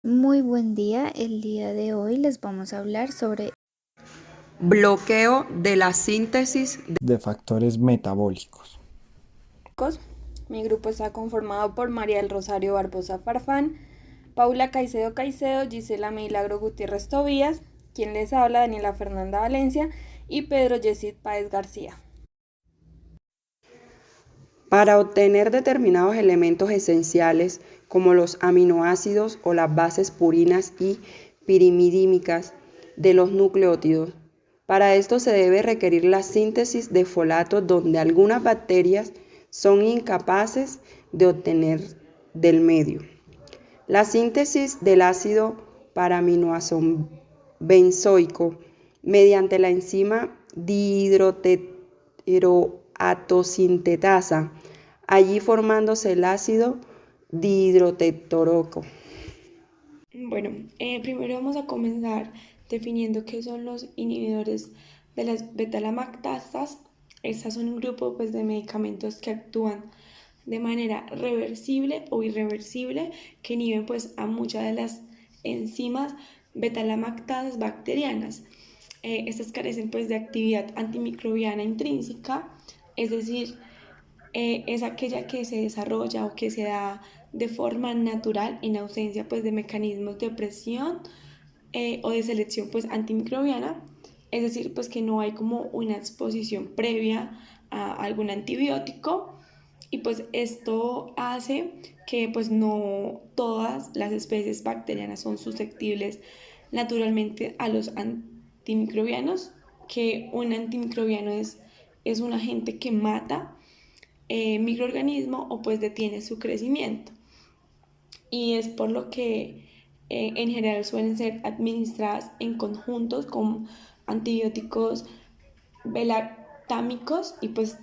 Muy buen día, el día de hoy les vamos a hablar sobre Bloqueo de la síntesis de factores metabólicos. Chicos, mi grupo está conformado por María del Rosario Barbosa Farfán, Paula Caicedo Caicedo, Gisela Milagro Gutiérrez Tobías, quien les habla, Daniela Fernanda Valencia y Pedro Yesid Páez García. para obtener determinados elementos esenciales como los aminoácidos o las bases purinas y pirimidímicas de los nucleótidos. Para esto se debe requerir la síntesis de folatos donde algunas bacterias son incapaces de obtener del medio. La síntesis del ácido paraminobenzoico mediante la enzima dihidroteroatosintetasa, allí formándose el ácido dihidrotetoroco. Bueno, primero vamos a comenzar definiendo qué son los inhibidores de las beta-lactasas. Estas son un grupo pues, de medicamentos que actúan de manera reversible o irreversible, que inhiben pues, a muchas de las enzimas beta-lactasas bacterianas. Estas carecen pues, de actividad antimicrobiana intrínseca, es decir, es aquella que se desarrolla o que se da de forma natural en ausencia pues, de mecanismos de opresión o de selección pues, antimicrobiana, es decir, pues que no hay como una exposición previa a algún antibiótico y pues esto hace que pues no todas las especies bacterianas son susceptibles naturalmente a los antimicrobianos, que un antimicrobiano es un agente que mata microorganismo o pues detiene su crecimiento. Y es por lo que en general suelen ser administradas en conjuntos con antibióticos belactámicos y pues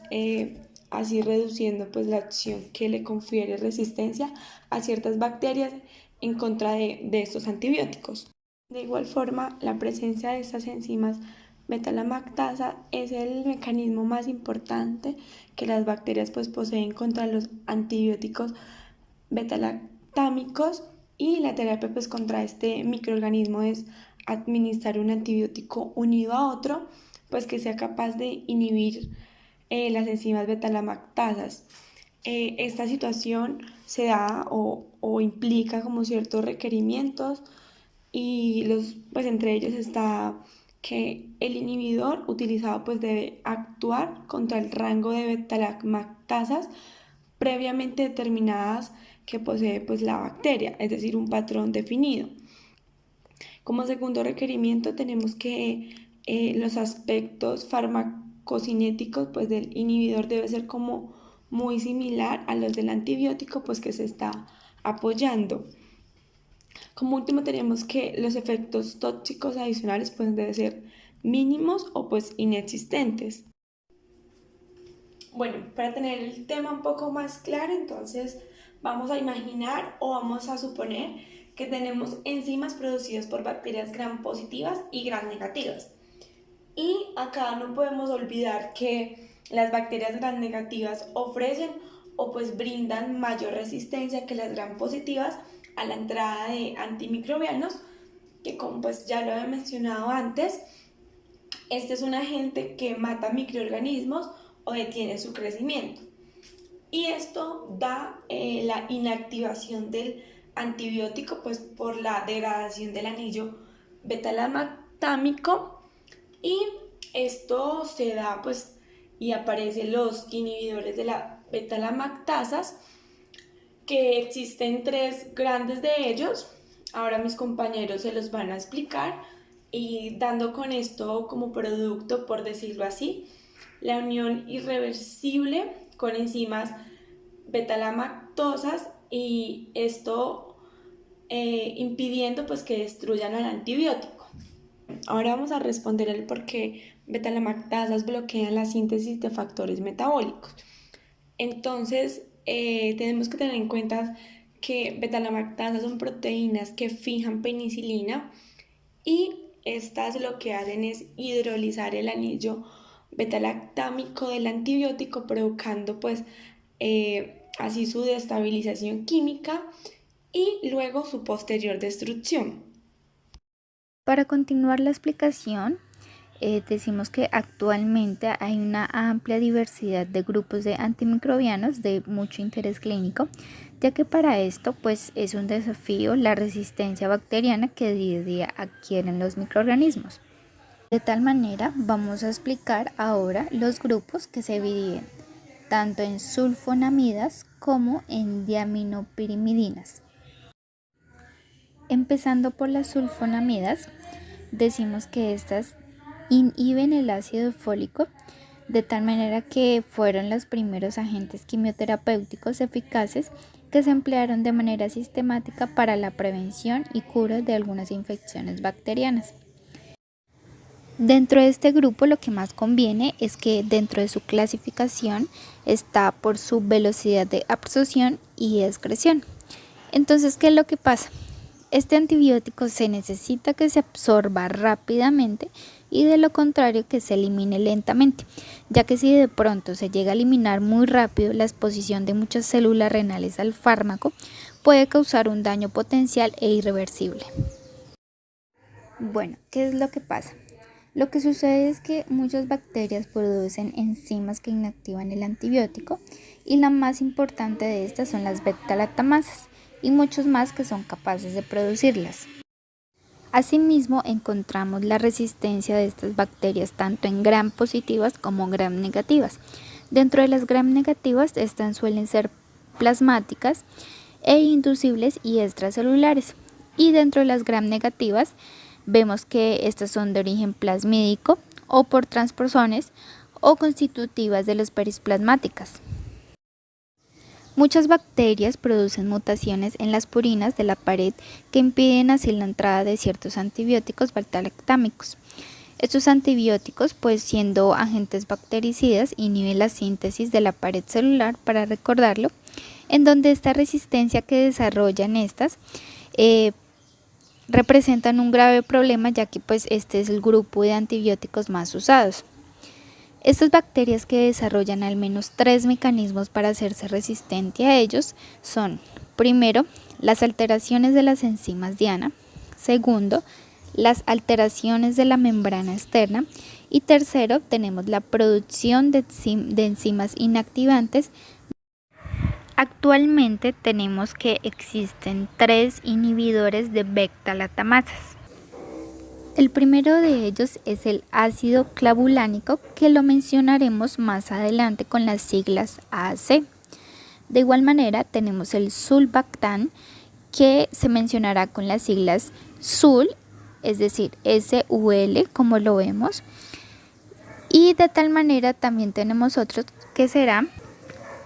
así reduciendo pues la acción que le confiere resistencia a ciertas bacterias en contra de estos antibióticos. De igual forma, la presencia de estas enzimas beta-lactasa es el mecanismo más importante que las bacterias pues poseen contra los antibióticos beta-lactámicos, y la terapia pues contra este microorganismo es administrar un antibiótico unido a otro pues que sea capaz de inhibir las enzimas beta-lactasas. Esta situación se da o implica como ciertos requerimientos y pues entre ellos está que el inhibidor utilizado pues debe actuar contra el rango de beta-lactasas previamente determinadas que posee pues la bacteria, es decir, un patrón definido. Como segundo requerimiento tenemos que los aspectos farmacocinéticos pues del inhibidor debe ser como muy similar a los del antibiótico pues que se está apoyando. Como último tenemos que los efectos tóxicos adicionales pueden deben ser mínimos o pues inexistentes. Bueno, para tener el tema un poco más claro, entonces vamos a imaginar o vamos a suponer que tenemos enzimas producidas por bacterias gram positivas y gram negativas. Y acá no podemos olvidar que las bacterias gram negativas ofrecen o pues brindan mayor resistencia que las gram positivas a la entrada de antimicrobianos, que como pues ya lo he mencionado antes, este es un agente que mata microorganismos o detiene su crecimiento. Y esto da la inactivación del antibiótico pues por la degradación del anillo beta-lactámico, y esto se da pues y aparecen los inhibidores de la beta-lactasas, que existen tres grandes de ellos. Ahora mis compañeros se los van a explicar y dando con esto como producto, por decirlo así, la unión irreversible con enzimas beta-lactosas, y esto impidiendo pues que destruyan al antibiótico. Ahora vamos a responder el por qué beta-lactasas bloquean la síntesis de factores metabólicos. Entonces, tenemos que tener en cuenta que beta-lactasas son proteínas que fijan penicilina, y estas lo que hacen es hidrolizar el anillo beta-lactámico del antibiótico, provocando pues así su destabilización química, y luego su posterior destrucción. Para continuar la explicación, decimos que actualmente hay una amplia diversidad de grupos de antimicrobianos de mucho interés clínico, ya que para esto pues es un desafío la resistencia bacteriana que día a día adquieren los microorganismos. De tal manera vamos a explicar ahora los grupos que se dividen tanto en sulfonamidas como en diaminopirimidinas. Empezando por las sulfonamidas, decimos que estas inhiben el ácido fólico de tal manera que fueron los primeros agentes quimioterapéuticos eficaces que se emplearon de manera sistemática para la prevención y cura de algunas infecciones bacterianas. Dentro de este grupo lo que más conviene es que dentro de su clasificación está por su velocidad de absorción y excreción. Entonces, ¿qué es lo que pasa? Este antibiótico se necesita que se absorba rápidamente y de lo contrario que se elimine lentamente, ya que si de pronto se llega a eliminar muy rápido la exposición de muchas células renales al fármaco, puede causar un daño potencial e irreversible. Bueno, ¿qué es lo que pasa? Lo que sucede es que muchas bacterias producen enzimas que inactivan el antibiótico y la más importante de estas son las beta-lactamasas y muchos más que son capaces de producirlas. Asimismo, encontramos la resistencia de estas bacterias tanto en gram positivas como gram negativas. Dentro de las gram negativas, estas suelen ser plasmáticas e inducibles y extracelulares. Y dentro de las gram negativas, vemos que estas son de origen plasmídico o por transposones o constitutivas de las perisplasmáticas. Muchas bacterias producen mutaciones en las purinas de la pared que impiden así la entrada de ciertos antibióticos beta-lactámicos. Estos antibióticos, pues siendo agentes bactericidas, inhiben la síntesis de la pared celular, para recordarlo, en donde esta resistencia que desarrollan estas representan un grave problema, ya que pues este es el grupo de antibióticos más usados. Estas bacterias que desarrollan al menos 3 mecanismos para hacerse resistente a ellos son: primero, las alteraciones de las enzimas diana; segundo, las alteraciones de la membrana externa; y tercero, tenemos la producción de enzimas inactivantes. Actualmente tenemos que existen 3 inhibidores de beta-lactamasas. El primero de ellos es el ácido clavulánico, que lo mencionaremos más adelante con las siglas AC. De igual manera tenemos el sulbactam, que se mencionará con las siglas SUL, es decir, SUL como lo vemos. Y de tal manera también tenemos otros que será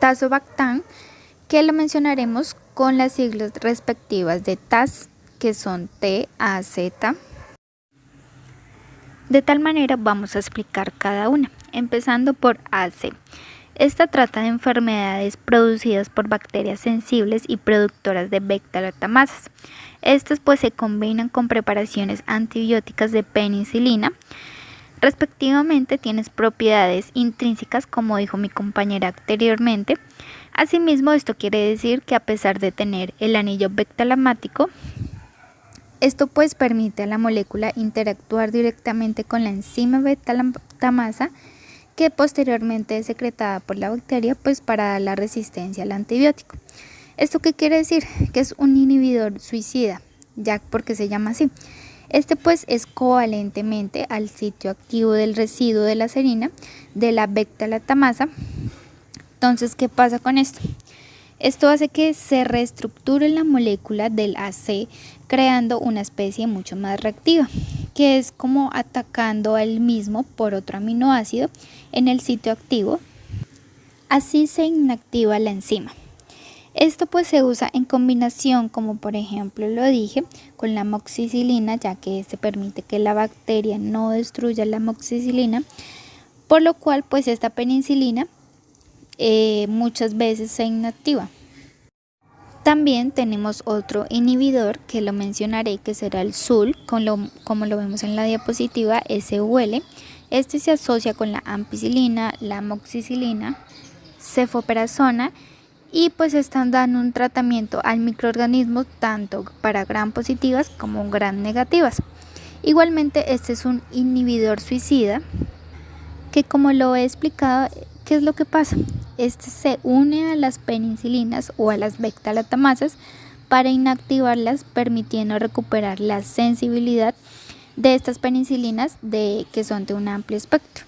tazobactam, que lo mencionaremos con las siglas respectivas de TAZ, que son TAZ. De tal manera vamos a explicar cada una, empezando por AC. Esta trata de enfermedades producidas por bacterias sensibles y productoras de beta-lactamasas. Estas pues se combinan con preparaciones antibióticas de penicilina. Respectivamente tienen propiedades intrínsecas, como dijo mi compañera anteriormente. Asimismo, esto quiere decir que a pesar de tener el anillo beta-lactámico, esto pues permite a la molécula interactuar directamente con la enzima beta-lactamasa, que posteriormente es secretada por la bacteria pues para dar la resistencia al antibiótico. ¿Esto qué quiere decir? Que es un inhibidor suicida, ya porque se llama así. Este pues es covalentemente al sitio activo del residuo de la serina de la beta-lactamasa. Entonces, ¿qué pasa con esto? Esto hace que se reestructure la molécula del AC, creando una especie mucho más reactiva, que es como atacando al mismo por otro aminoácido en el sitio activo. Así se inactiva la enzima. Esto pues se usa en combinación, como por ejemplo lo dije, con la amoxicilina, ya que este permite que la bacteria no destruya la amoxicilina, por lo cual pues esta penicilina muchas veces se inactiva. También tenemos otro inhibidor que lo mencionaré, que será el SUL, como lo vemos en la diapositiva, SUL. Este se asocia con la ampicilina, la amoxicilina, cefoperazona y pues están dando un tratamiento al microorganismo tanto para gram positivas como gram negativas. Igualmente este es un inhibidor suicida que, como lo he explicado, ¿qué es lo que pasa? Este se une a las penicilinas o a las beta-lactamases para inactivarlas, permitiendo recuperar la sensibilidad de estas penicilinas que son de un amplio espectro.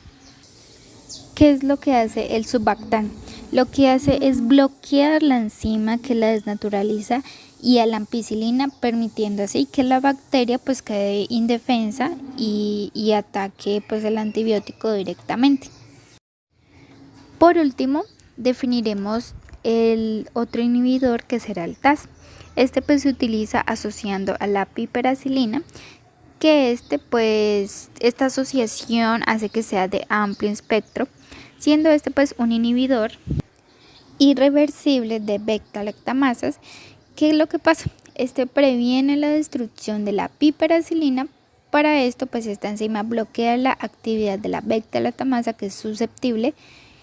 ¿Qué es lo que hace el subbactam? Lo que hace es bloquear la enzima que la desnaturaliza y a la ampicilina, permitiendo así que la bacteria pues quede indefensa y ataque pues el antibiótico directamente. Por último, definiremos el otro inhibidor, que será el TAS. Este pues se utiliza asociando a la piperacilina, que esta asociación hace que sea de amplio espectro, siendo este pues un inhibidor irreversible de beta-lactamasas. ¿Qué es lo que pasa? Este previene la destrucción de la piperacilina. Para esto pues esta enzima bloquea la actividad de la beta-lactamasa, que es susceptible,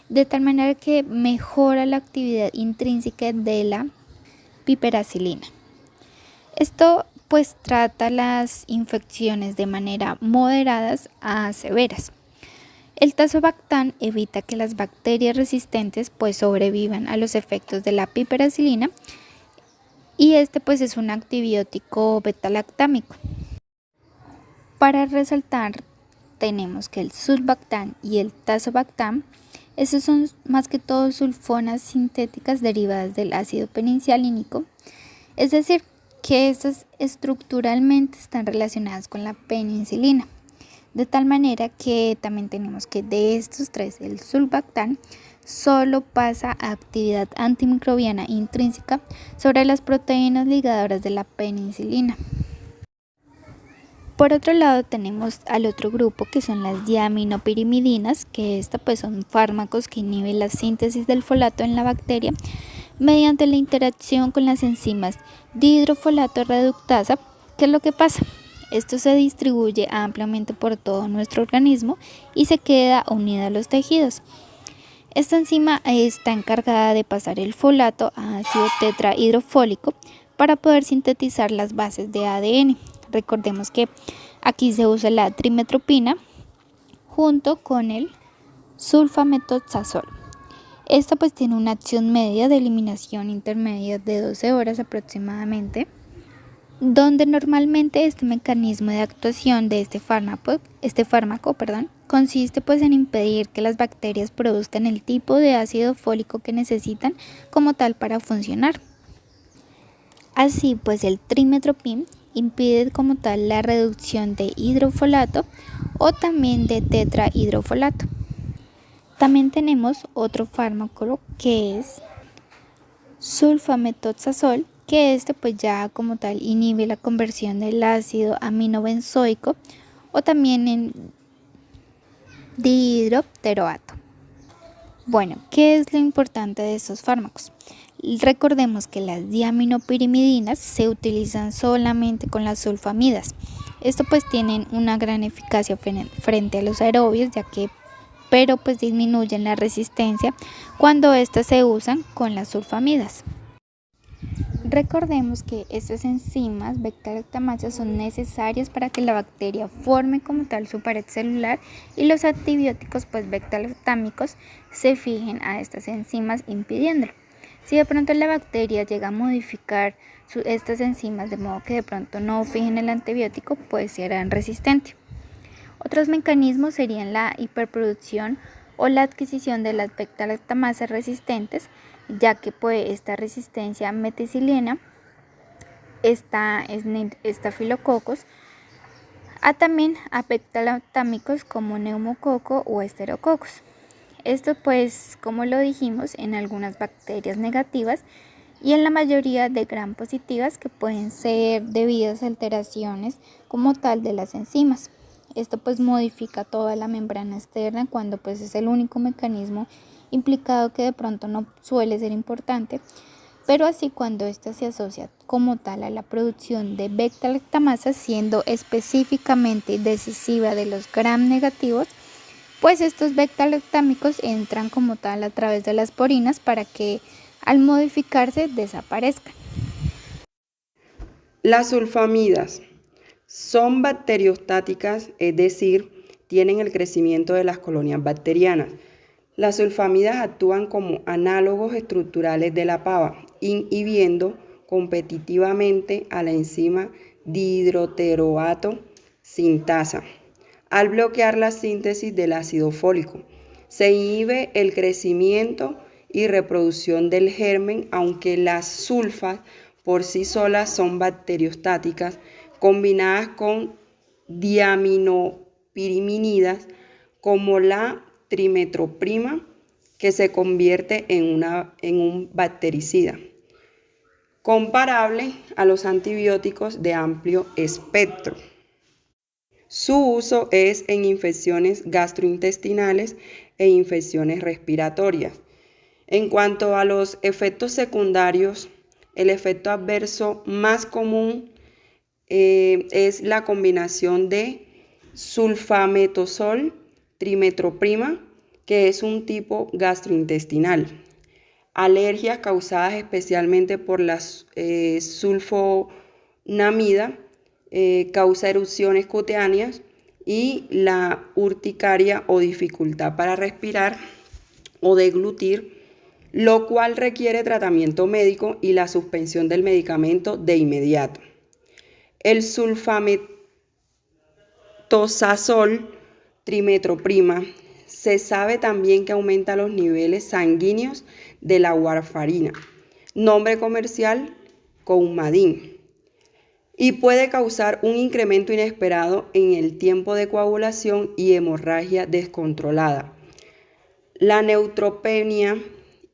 de tal manera que mejora la actividad intrínseca de la piperacilina. Esto pues trata las infecciones de manera moderadas a severas. El tazobactam evita que las bacterias resistentes pues sobrevivan a los efectos de la piperacilina, y este pues es un antibiótico beta-lactámico. Para resaltar, tenemos que el subbactam y el tazobactam, estos son más que todo sulfonas sintéticas derivadas del ácido penicilínico, es decir, que estas estructuralmente están relacionadas con la penicilina, de tal manera que también tenemos que de estos tres, el subbactam solo pasa a actividad antimicrobiana intrínseca sobre las proteínas ligadoras de la penicilina. Por otro lado, tenemos al otro grupo, que son las diaminopirimidinas, que pues son fármacos que inhiben la síntesis del folato en la bacteria mediante la interacción con las enzimas dihidrofolato reductasa. ¿Qué es lo que pasa? Esto se distribuye ampliamente por todo nuestro organismo y se queda unida a los tejidos. Esta enzima está encargada de pasar el folato a ácido tetrahidrofólico para poder sintetizar las bases de ADN. Recordemos que aquí se usa la trimetopina junto con el sulfamethoxazol. Esta pues tiene una acción media de eliminación intermedia de 12 horas aproximadamente, donde normalmente este mecanismo de actuación de este fármaco, consiste pues en impedir que las bacterias produzcan el tipo de ácido fólico que necesitan como tal para funcionar. Así pues el trimetopim impide como tal la reducción de hidrofolato o también de tetrahidrofolato. También tenemos otro fármaco, que es sulfamethoxazol, que pues ya como tal inhibe la conversión del ácido aminobenzoico o también en dihidropteroato. Bueno, ¿qué es lo importante de estos fármacos? Recordemos que las diaminopirimidinas se utilizan solamente con las sulfamidas. Esto pues tienen una gran eficacia frente a los aerobios, pero pues disminuyen la resistencia cuando estas se usan con las sulfamidas. Recordemos que estas enzimas beta-lactamasas son necesarias para que la bacteria forme como tal su pared celular, y los antibióticos pues beta-lactámicos se fijen a estas enzimas impidiéndolo. Si de pronto la bacteria llega a modificar estas enzimas de modo que de pronto no fijen el antibiótico, pues serán resistentes. Otros mecanismos serían la hiperproducción o la adquisición de las beta-lactamasas resistentes, ya que pues esta resistencia meticilina está en estafilococos, también a beta-lactámicos como neumococo o esterococos. Esto pues, como lo dijimos, en algunas bacterias negativas y en la mayoría de gram positivas, que pueden ser debidas a alteraciones como tal de las enzimas. Esto pues modifica toda la membrana externa cuando pues es el único mecanismo implicado, que de pronto no suele ser importante, pero así cuando ésta se asocia como tal a la producción de beta-lactamasas, siendo específicamente decisiva de los gram negativos, pues estos beta-lactámicos entran como tal a través de las porinas para que al modificarse desaparezcan. Las sulfamidas son bacteriostáticas, es decir, tienen el crecimiento de las colonias bacterianas. Las sulfamidas actúan como análogos estructurales de la pava, inhibiendo competitivamente a la enzima dihidroteroato sintasa. Al bloquear la síntesis del ácido fólico, se inhibe el crecimiento y reproducción del germen, aunque las sulfas por sí solas son bacteriostáticas, combinadas con diaminopyrimidinidas como la trimetroprima, que se convierte en un bactericida, comparable a los antibióticos de amplio espectro. Su uso es en infecciones gastrointestinales e infecciones respiratorias. En cuanto a los efectos secundarios, el efecto adverso más común es la combinación de sulfametosol trimetroprima, que es un tipo gastrointestinal. Alergias causadas especialmente por la sulfonamida, causa erupciones cutáneas, y la urticaria o dificultad para respirar o deglutir, lo cual requiere tratamiento médico y la suspensión del medicamento de inmediato. El sulfametosazol trimetroprima se sabe también que aumenta los niveles sanguíneos de la warfarina, nombre comercial Coumadin, y puede causar un incremento inesperado en el tiempo de coagulación y hemorragia descontrolada. La neutropenia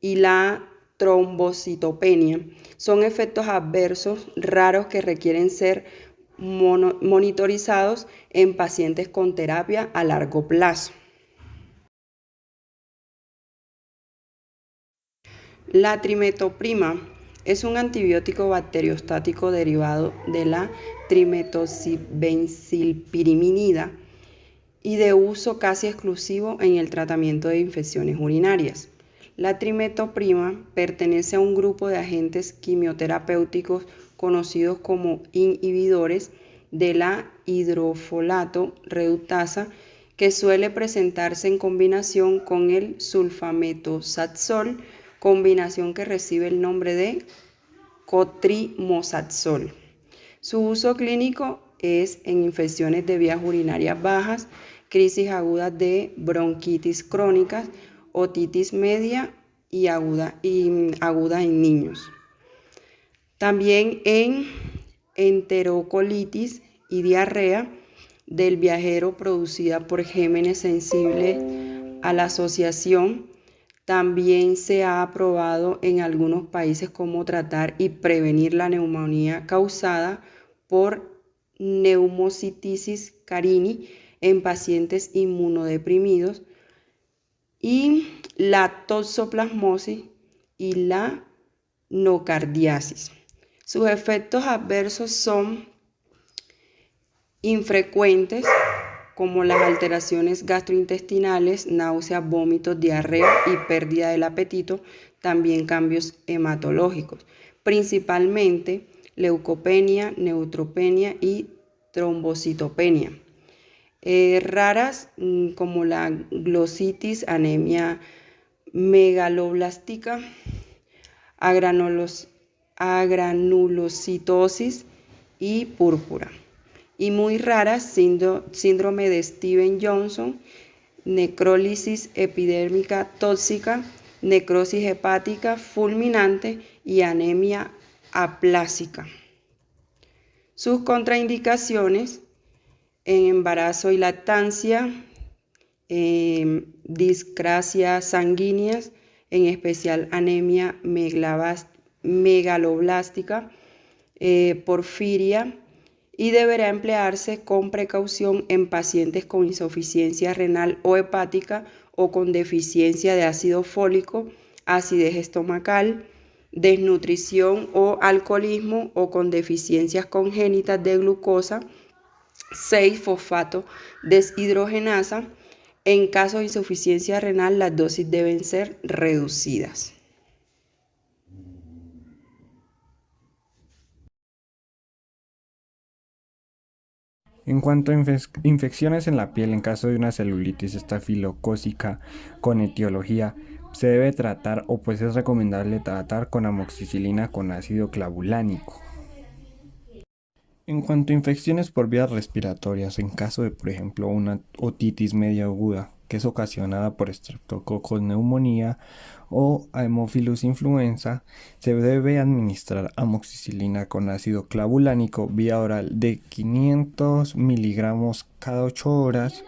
y la trombocitopenia son efectos adversos raros que requieren ser monitorizados en pacientes con terapia a largo plazo. La trimetoprima es un antibiótico bacteriostático derivado de la trimetoxibenzilpirimidina y de uso casi exclusivo en el tratamiento de infecciones urinarias. La trimetoprima pertenece a un grupo de agentes quimioterapéuticos conocidos como inhibidores de la hidrofolato reductasa, que suele presentarse en combinación con el sulfametosazol, combinación que recibe el nombre de cotrimosazol. Su uso clínico es en infecciones de vías urinarias bajas, crisis agudas de bronquitis crónicas, otitis media y aguda en niños. También en enterocolitis y diarrea del viajero producida por gérmenes sensibles a la asociación. También se ha aprobado en algunos países cómo tratar y prevenir la neumonía causada por neumocitisis carini en pacientes inmunodeprimidos, y la toxoplasmosis y la nocardiasis. Sus efectos adversos son infrecuentes, como las alteraciones gastrointestinales, náuseas, vómitos, diarrea y pérdida del apetito, también cambios hematológicos, principalmente leucopenia, neutropenia y trombocitopenia. Raras como la glositis, anemia megaloblástica, agranulocitosis y púrpura. Y muy raras, síndrome de Steven-Johnson, necrólisis epidérmica tóxica, necrosis hepática fulminante y anemia aplásica. Sus contraindicaciones en embarazo y lactancia, discrasias sanguíneas, en especial anemia megaloblástica, porfiria, y deberá emplearse con precaución en pacientes con insuficiencia renal o hepática o con deficiencia de ácido fólico, acidez estomacal, desnutrición o alcoholismo, o con deficiencias congénitas de glucosa 6-fosfato deshidrogenasa. En caso de insuficiencia renal, las dosis deben ser reducidas. En cuanto a infecciones en la piel, en caso de una celulitis estafilocócica con etiología, se debe tratar o pues es recomendable tratar con amoxicilina con ácido clavulánico. En cuanto a infecciones por vías respiratorias, en caso de, por ejemplo, una otitis media aguda, que es ocasionada por Streptococcus neumonía o Haemophilus influenza, se debe administrar amoxicilina con ácido clavulánico vía oral de 500 miligramos cada 8 horas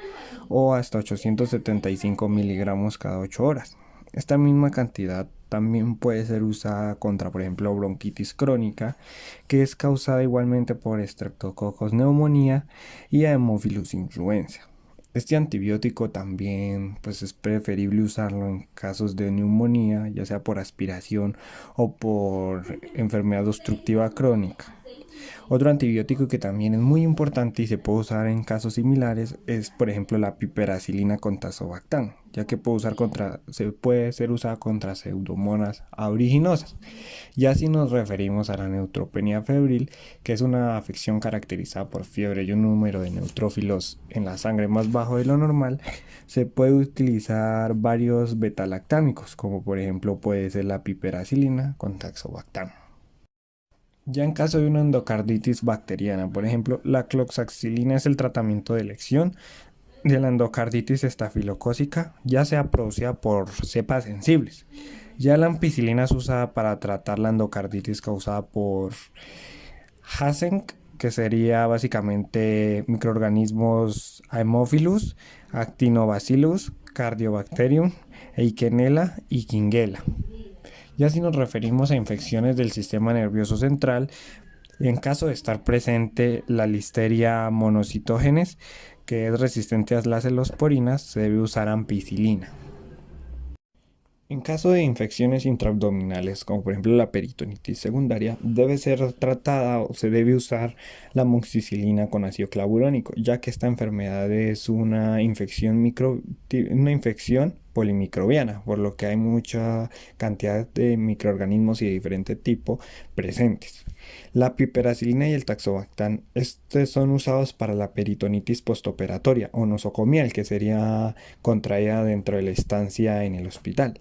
o hasta 875 miligramos cada 8 horas. Esta misma cantidad también puede ser usada contra, por ejemplo, bronquitis crónica, que es causada igualmente por Streptococcus neumonía y Haemophilus influenza. Este antibiótico también pues, es preferible usarlo en casos de neumonía, ya sea por aspiración o por enfermedad obstructiva crónica. Otro antibiótico que también es muy importante y se puede usar en casos similares es, por ejemplo, la piperacilina con tazobactam, ya que se puede ser usada contra pseudomonas aeruginosa. Ya si nos referimos a la neutropenia febril, que es una afección caracterizada por fiebre y un número de neutrófilos en la sangre más bajo de lo normal, se puede utilizar varios betalactámicos, como por ejemplo puede ser la piperacilina con tazobactam. Ya en caso de una endocarditis bacteriana, por ejemplo, la cloxacilina es el tratamiento de elección de la endocarditis estafilocócica, ya sea producida por cepas sensibles. Ya la ampicilina es usada para tratar la endocarditis causada por Hasenk, que sería básicamente microorganismos Haemophilus, Actinobacillus, Cardiobacterium, Eikenella y Kingella. Ya si nos referimos a infecciones del sistema nervioso central, en caso de estar presente la Listeria monocytogenes, que es resistente a las celosporinas, se debe usar ampicilina. En caso de infecciones intraabdominales, como por ejemplo la peritonitis secundaria, debe ser tratada o se debe usar la amoxicilina con ácido clavulánico, ya que esta enfermedad es una infección polimicrobiana, por lo que hay mucha cantidad de microorganismos y de diferente tipo presentes. La piperacilina y el tazobactam son usados para la peritonitis postoperatoria o nosocomial, que sería contraída dentro de la estancia en el hospital.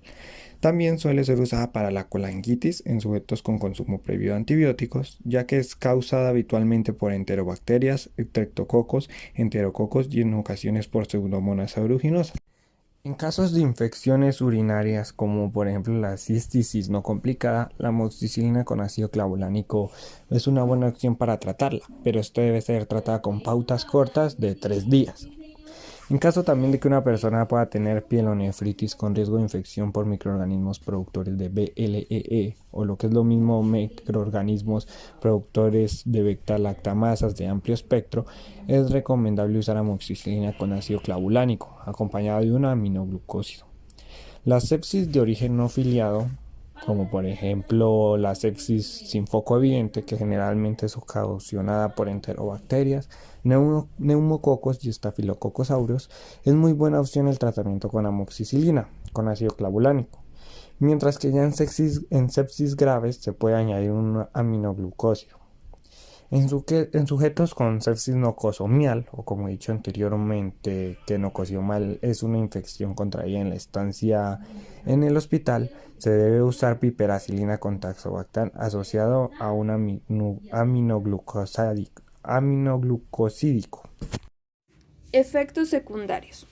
También suele ser usada para la colangitis en sujetos con consumo previo de antibióticos, ya que es causada habitualmente por enterobacterias, streptococos, enterococos y en ocasiones por pseudomonas aeruginosa. En casos de infecciones urinarias, como por ejemplo la cistitis no complicada, la amoxicilina con ácido clavulánico es una buena opción para tratarla, pero esto debe ser tratada con pautas cortas de 3 días. En caso también de que una persona pueda tener pielonefritis con riesgo de infección por microorganismos productores de BLEE o lo que es lo mismo microorganismos productores de beta-lactamasas de amplio espectro, es recomendable usar amoxicilina con ácido clavulánico acompañado de un aminoglucósido. La sepsis de origen no filiado, como por ejemplo la sepsis sin foco evidente, que generalmente es ocasionada por enterobacterias, neumococos y estafilococos aureus, es muy buena opción el tratamiento con amoxicilina, con ácido clavulánico. Mientras que ya en sepsis graves se puede añadir un aminoglucósido. En sujetos con sepsis nocosomial, o como he dicho anteriormente, que nocosomial es una infección contraída en la estancia en el hospital, se debe usar piperacilina con tazobactam asociado a un aminoglucosídico. Efectos secundarios.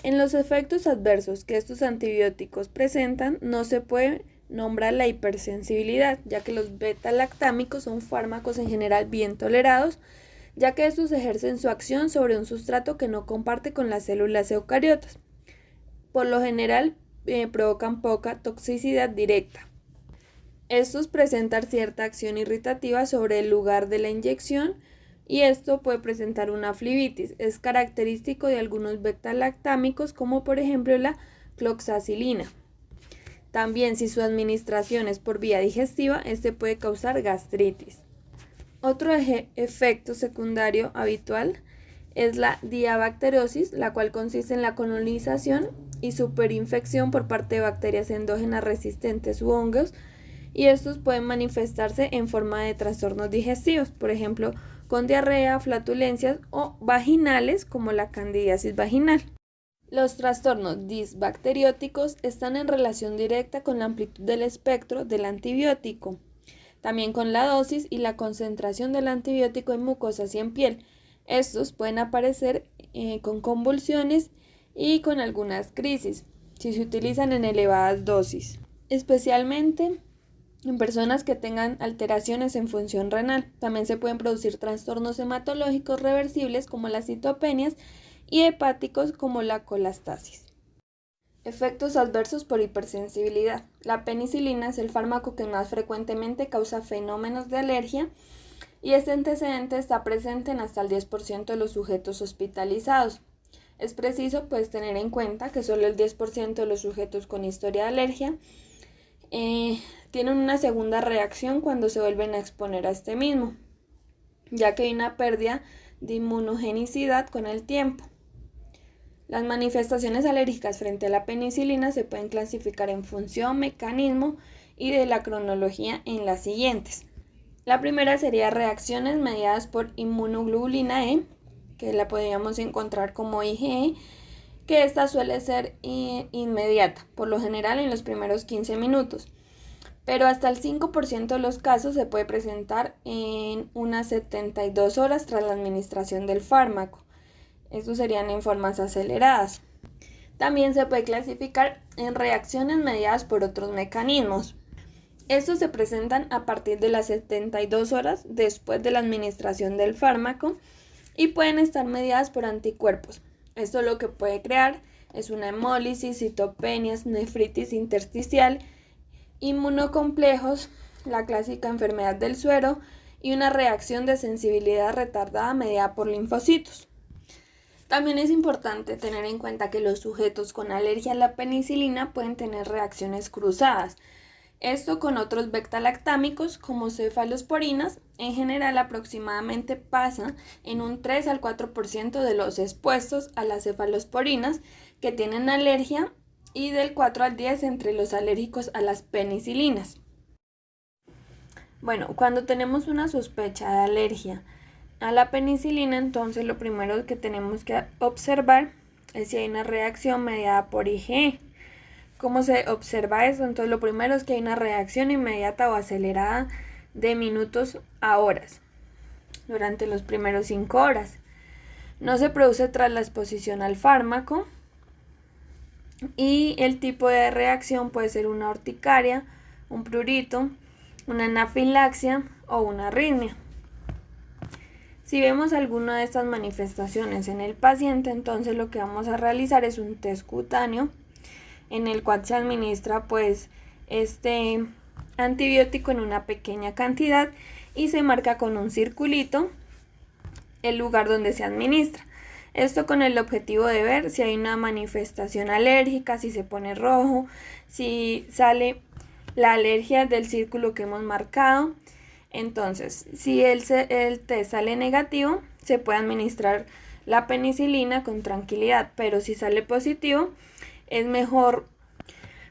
En los efectos adversos que estos antibióticos presentan, no se puede nombrar la hipersensibilidad, ya que los beta-lactámicos son fármacos en general bien tolerados, ya que estos ejercen su acción sobre un sustrato que no comparte con las células eucariotas. Por lo general, provocan poca toxicidad directa. Estos presentan cierta acción irritativa sobre el lugar de la inyección y esto puede presentar una flebitis. Es característico de algunos beta-lactámicos como por ejemplo la cloxacilina. También si su administración es por vía digestiva, este puede causar gastritis. Otro efecto secundario habitual es la diabacteriosis, la cual consiste en la colonización y superinfección por parte de bacterias endógenas resistentes u hongos, y estos pueden manifestarse en forma de trastornos digestivos, por ejemplo, con diarrea, flatulencias o vaginales como la candidiasis vaginal. Los trastornos disbacterióticos están en relación directa con la amplitud del espectro del antibiótico, también con la dosis y la concentración del antibiótico en mucosas y en piel. Estos pueden aparecer con convulsiones y con algunas crisis, si se utilizan en elevadas dosis, especialmente en personas que tengan alteraciones en función renal. También se pueden producir trastornos hematológicos reversibles como las citopenias y hepáticos como la colastasis. Efectos adversos por hipersensibilidad. La penicilina es el fármaco que más frecuentemente causa fenómenos de alergia y este antecedente está presente en hasta el 10% de los sujetos hospitalizados. Es preciso tener en cuenta que solo el 10% de los sujetos con historia de alergia tienen una segunda reacción cuando se vuelven a exponer a este mismo, ya que hay una pérdida de inmunogenicidad con el tiempo. Las manifestaciones alérgicas frente a la penicilina se pueden clasificar en función, mecanismo y de la cronología en las siguientes. La primera sería reacciones mediadas por inmunoglobulina E, que la podríamos encontrar como IgE, que esta suele ser inmediata, por lo general en los primeros 15 minutos, pero hasta el 5% de los casos se puede presentar en unas 72 horas tras la administración del fármaco. Estos serían en formas aceleradas. También se puede clasificar en reacciones mediadas por otros mecanismos. Estos se presentan a partir de las 72 horas después de la administración del fármaco y pueden estar mediadas por anticuerpos. Esto lo que puede crear es una hemólisis, citopenias, nefritis intersticial, inmunocomplejos, la clásica enfermedad del suero y una reacción de sensibilidad retardada mediada por linfocitos. También es importante tener en cuenta que los sujetos con alergia a la penicilina pueden tener reacciones cruzadas. Esto con otros beta-lactámicos como cefalosporinas, en general aproximadamente pasa en un 3 al 4% de los expuestos a las cefalosporinas que tienen alergia y del 4 al 10 entre los alérgicos a las penicilinas. Bueno, cuando tenemos una sospecha de alergia a la penicilina, entonces lo primero que tenemos que observar es si hay una reacción mediada por IgE. ¿Cómo se observa eso? Entonces lo primero es que hay una reacción inmediata o acelerada de minutos a horas durante los primeros 5 horas. No se produce tras la exposición al fármaco y el tipo de reacción puede ser una urticaria, un prurito, una anafilaxia o una arritmia. Si vemos alguna de estas manifestaciones en el paciente, entonces lo que vamos a realizar es un test cutáneo en el cual se administra este antibiótico en una pequeña cantidad y se marca con un circulito el lugar donde se administra. Esto con el objetivo de ver si hay una manifestación alérgica, si se pone rojo, si sale la alergia del círculo que hemos marcado. Entonces, si el test sale negativo, se puede administrar la penicilina con tranquilidad, pero si sale positivo, es mejor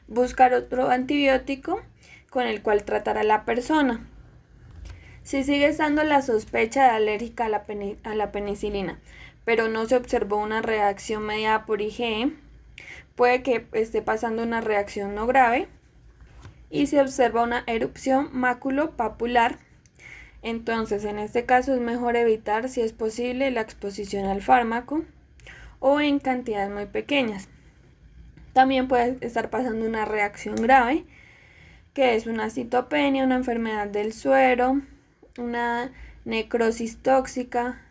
buscar otro antibiótico con el cual tratar a la persona. Si sigue estando la sospecha de alérgica a la penicilina, pero no se observó una reacción mediada por IgE, puede que esté pasando una reacción no grave y se observa una erupción maculopapular. Entonces, en este caso es mejor evitar, si es posible, la exposición al fármaco o en cantidades muy pequeñas. También puede estar pasando una reacción grave, que es una citopenia, una enfermedad del suero, una necrosis tóxica,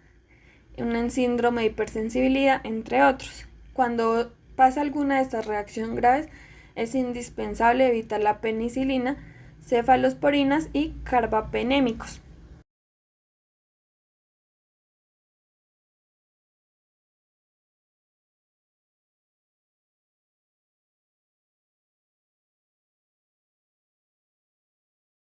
un síndrome de hipersensibilidad, entre otros. Cuando pasa alguna de estas reacciones graves, es indispensable evitar la penicilina, cefalosporinas y carbapenémicos.